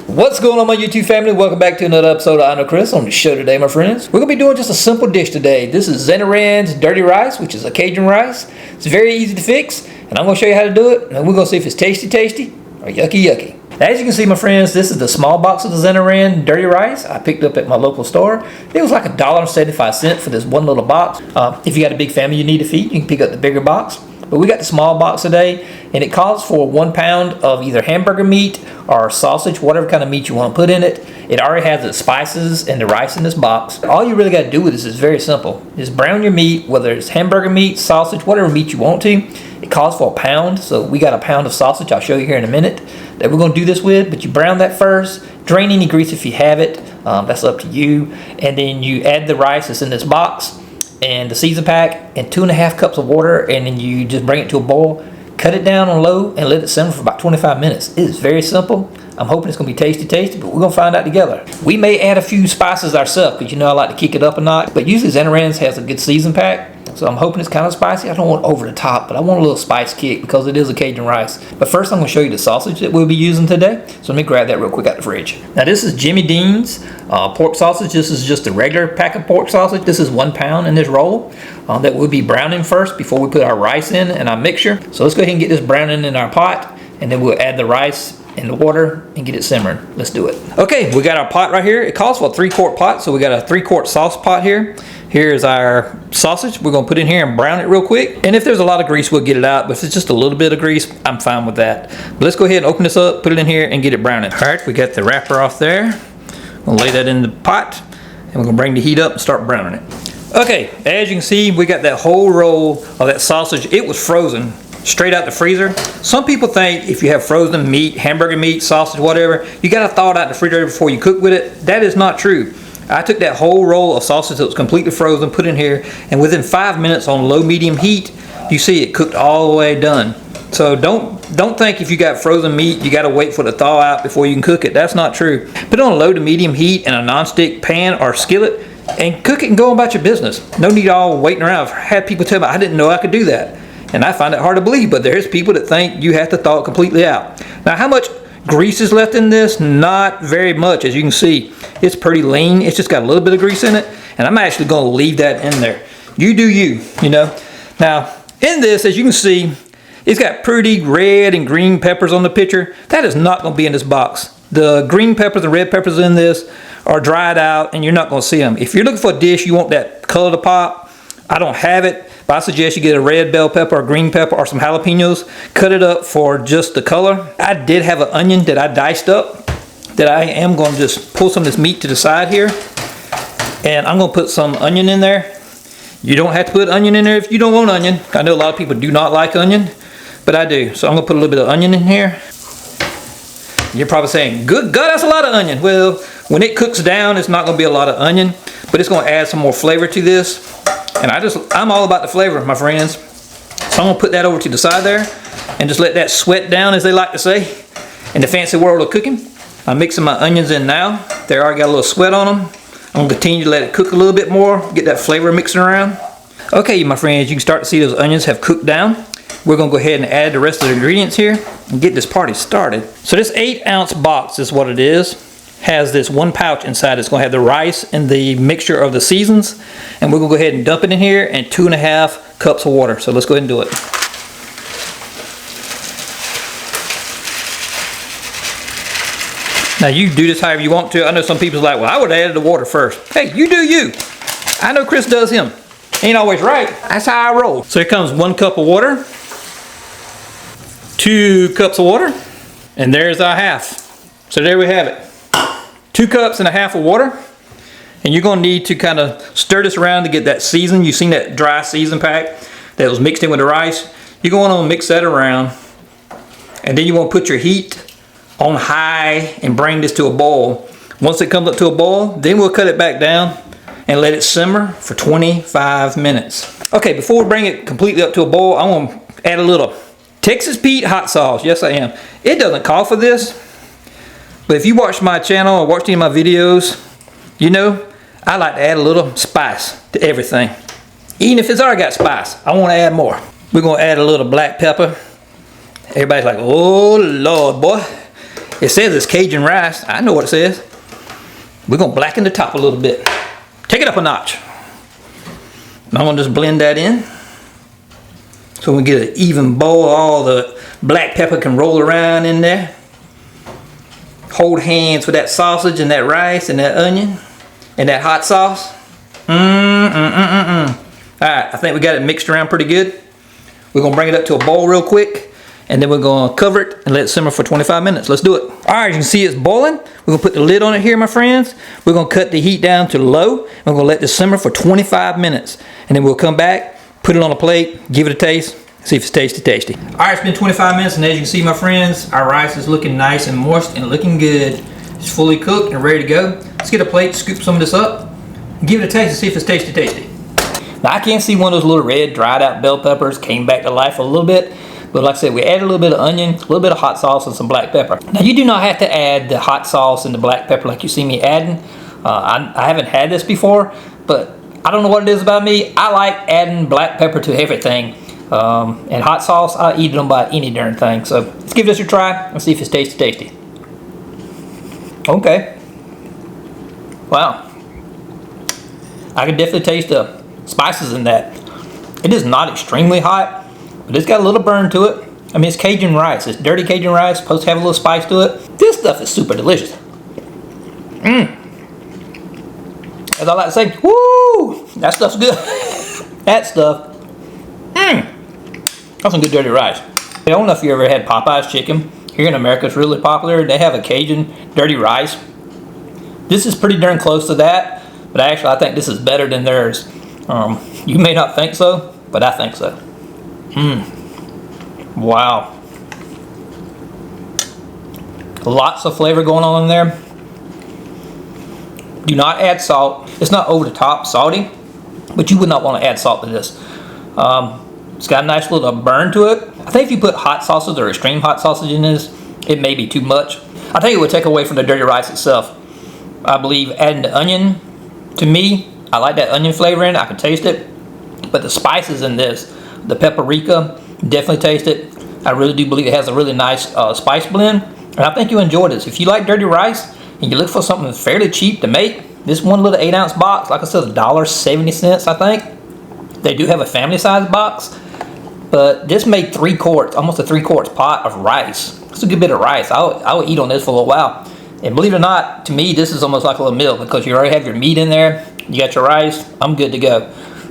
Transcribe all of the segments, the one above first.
What's going on, my YouTube family? Welcome back to another episode of iknowchris. On the show today, my friends, we're going to be doing just a simple dish today. This is Zatarain's dirty rice, which is a Cajun rice. It's very easy to fix, and I'm going to show you how to do it, and we're going to see if it's tasty or yucky. As you can see, my friends, this is the small box of the Zatarain dirty rice I picked up at my local store. It was like $1.75 for this one little box. If you got a big family you need to feed, you can pick up the bigger box. But we got the small box today, and it calls for 1 pound of either hamburger meat or sausage, whatever kind of meat you want to put in it. It already has the spices and the rice in this box. All you really got to do with this is very simple. Just brown your meat, whether it's hamburger meat, sausage, whatever meat you want to. It calls for 1 pound, so we got 1 pound of sausage. I'll show you here in a minute that we're going to do this with. But you brown that first, drain any grease if you have it. That's up to you. And then you add the rice that's in this box and the season pack and 2.5 cups of water, and then you just bring it to a boil. Cut it down on low and let it simmer for about 25 minutes. It is very simple. I'm hoping it's going to be tasty, but we're going to find out together. We may add a few spices ourselves because, you know, I like to kick it up a notch. But usually Zatarain's has a good season pack, so I'm hoping it's kind of spicy. I don't want over the top, but I want a little spice kick because it is a Cajun rice. But first I'm going to show you the sausage that we'll be using today. So let me grab that real quick out the fridge. Now this is Jimmy Dean's pork sausage. This is just a regular pack of pork sausage. This is 1 pound in this roll that we'll be browning first before we put our rice in and our mixture. So let's go ahead and get this browning in our pot, and then we'll add the rice and the water and get it simmering. Let's do it. Okay, we got our pot right here. It calls for a 3-quart pot, so we got a 3-quart sauce pot here. Here's our sausage. We're gonna put in here and brown it real quick. And if there's a lot of grease, we'll get it out. But if it's just a little bit of grease, I'm fine with that. But let's go ahead and open this up, put it in here, and get it browning. All right, we got the wrapper off there. We'll lay that in the pot, and we're gonna bring the heat up and start browning it. Okay, as you can see, we got that whole roll of that sausage. It was frozen straight out the freezer. Some people think if you have frozen meat, hamburger meat, sausage, whatever, you gotta thaw it out in the refrigerator before you cook with it. That is not true. I took that whole roll of sausage that was completely frozen, put in here, and within 5 minutes on low medium heat, you see it cooked all the way done. So don't think if you got frozen meat you gotta wait for it to thaw out before you can cook it. That's not true. Put it on low to medium heat in a non-stick pan or skillet and cook it and go about your business. No need all waiting around. I've had people tell me I didn't know I could do that. And I find it hard to believe, but there's people that think you have to thaw it completely out. Now, how much grease is left in this? Not very much. As you can see, it's pretty lean. It's just got a little bit of grease in it, and I'm actually going to leave that in there. You do you, you know. Now, in this, as you can see, it's got pretty red and green peppers on the picture. That is not going to be in this box. The green peppers and red peppers in this are dried out, and you're not going to see them. If you're looking for a dish, you want that color to pop. I don't have it. But I suggest you get a red bell pepper or green pepper or some jalapenos. Cut it up for just the color. I did have an onion that I diced up that I am going to just pull some of this meat to the side here. And I'm going to put some onion in there. You don't have to put onion in there if you don't want onion. I know a lot of people do not like onion, but I do. So I'm going to put a little bit of onion in here. You're probably saying, good God, that's a lot of onion. Well, when it cooks down, it's not going to be a lot of onion, but it's going to add some more flavor to this. And I'm all about the flavor, my friends. So I'm gonna put that over to the side there and just let that sweat down, as they like to say, in the fancy world of cooking. I'm mixing my onions in now. They already got a little sweat on them. I'm gonna continue to let it cook a little bit more, get that flavor mixing around. Okay, my friends, you can start to see those onions have cooked down. We're gonna go ahead and add the rest of the ingredients here and get this party started. So this 8-ounce box is what it is. Has this 1 pouch inside. It's going to have the rice and the mixture of the seasons, and we're going to go ahead and dump it in here, and 2.5 cups of water. So let's go ahead and do it. Now you do this however you want to. I know some people's like, well, I would add the water first. Hey, you do you. I know Chris does him. Ain't always right. That's how I roll. So here comes 1 cup of water, 2 cups of water, and there's our half. So there we have it. 2.5 cups of water, and you're going to need to kind of stir this around to get that season. You've seen that dry season pack that was mixed in with the rice. You're going to mix that around, and then you want to put your heat on high and bring this to a boil. Once it comes up to a boil, then we'll cut it back down and let it simmer for 25 minutes. Okay, before we bring it completely up to a boil, I want to add a little Texas Pete hot sauce. Yes, I am. It doesn't call for this, but if you watch my channel or watched any of my videos, you know I like to add a little spice to everything. Even if it's already got spice, I want to add more. We're going to add a little black pepper. Everybody's like, oh Lord, boy. It says it's Cajun rice. I know what it says. We're gonna blacken the top a little bit. Take it up a notch. I'm gonna just blend that in. So we get an even bowl. All the black pepper can roll around in there. Hold hands with that sausage and that rice and that onion and that hot sauce. Alright, I think we got it mixed around pretty good. We're gonna bring it up to a boil real quick, and then we're gonna cover it and let it simmer for 25 minutes. Let's do it. Alright, you can see it's boiling. We're gonna put the lid on it here, my friends. We're gonna cut the heat down to low. We're gonna let this simmer for 25 minutes. And then we'll come back, put it on a plate, give it a taste, see if it's tasty. Alright, it's been 25 minutes, and as you can see, my friends, our rice is looking nice and moist and looking good. It's fully cooked and ready to go. Let's get a plate, scoop some of this up, and give it a taste and see if it's tasty. Now I can see one of those little red dried out bell peppers came back to life a little bit, but like I said, we added a little bit of onion, a little bit of hot sauce, and some black pepper. Now you do not have to add the hot sauce and the black pepper like you see me adding. I haven't had this before, but I don't know what it is about me. I like adding black pepper to everything, and hot sauce, I'll eat it on about any darn thing. So let's give this a try and see if it's tasty. Okay. Wow. I can definitely taste the spices in that. It is not extremely hot, but it's got a little burn to it. I mean, it's Cajun rice. It's dirty Cajun rice, supposed to have a little spice to it. This stuff is super delicious. As I like to say, woo! That stuff's good. That stuff. That's some good dirty rice. I don't know if you ever had Popeyes chicken. Here in America, it's really popular. They have a Cajun dirty rice. This is pretty darn close to that, but actually I think this is better than theirs. You may not think so, but I think so. Wow. Lots of flavor going on in there. Do not add salt. It's not over the top salty, but you would not want to add salt to this. It's got a nice little burn to it. I think if you put hot sauces or extreme hot sausage in this, it may be too much. I think it would take away from the dirty rice itself. I believe adding the onion, to me, I like that onion flavor in it. I can taste it. But the spices in this, the paprika, definitely taste it. I really do believe it has a really nice spice blend. And I think you'll enjoy this. If you like dirty rice and you look for something fairly cheap to make, this one little 8-ounce box, like I said, $1.70, I think. They do have a family size box. But this made 3 quarts, almost a 3 quarts pot of rice. It's a good bit of rice. I would eat on this for a little while. And believe it or not, to me, this is almost like a little meal because you already have your meat in there. You got your rice. I'm good to go.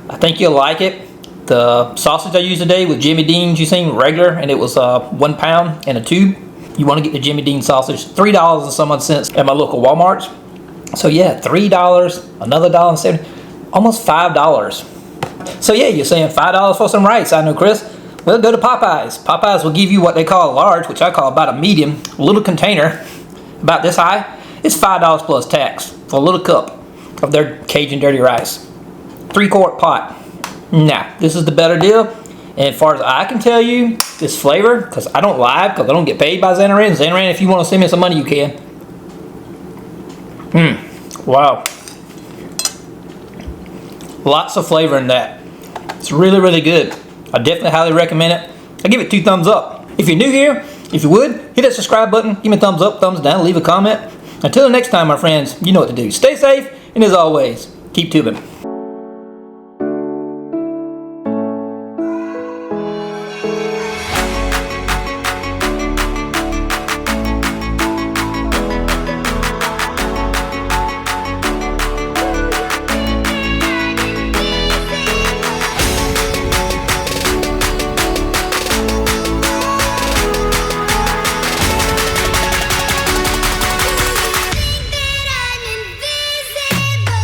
I think you'll like it. The sausage I used today was Jimmy Dean's, you seen, regular, and it was 1 pound in a tube. You want to get the Jimmy Dean sausage, $3 and some odd cents at my local Walmarts. So yeah, $3, another $1.70, almost $5. So yeah, you're saying $5 for some rice, I know, Chris. Well, go to Popeyes. Popeyes will give you what they call a large, which I call about a medium, little container, about this high. It's $5 plus tax for a little cup of their Cajun dirty rice. 3-quart pot. Nah, this is the better deal. And as far as I can tell you, this flavor, because I don't lie, because I don't get paid by Zatarain. Zatarain, if you want to send me some money, you can. Wow. Lots of flavor in that. It's really, really good. I definitely highly recommend it. I give it 2 thumbs up. If you're new here, if you would, hit that subscribe button, give me a thumbs up, thumbs down, leave a comment. Until the next time, my friends, you know what to do. Stay safe, and as always, keep tubing. Invisible.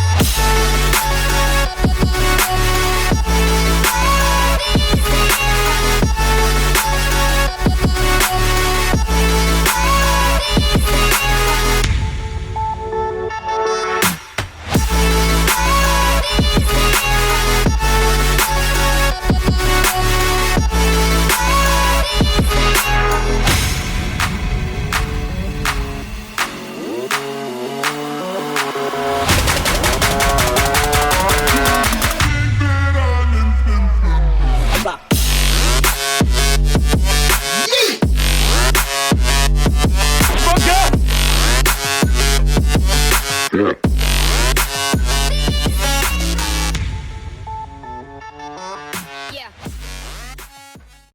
Yeah.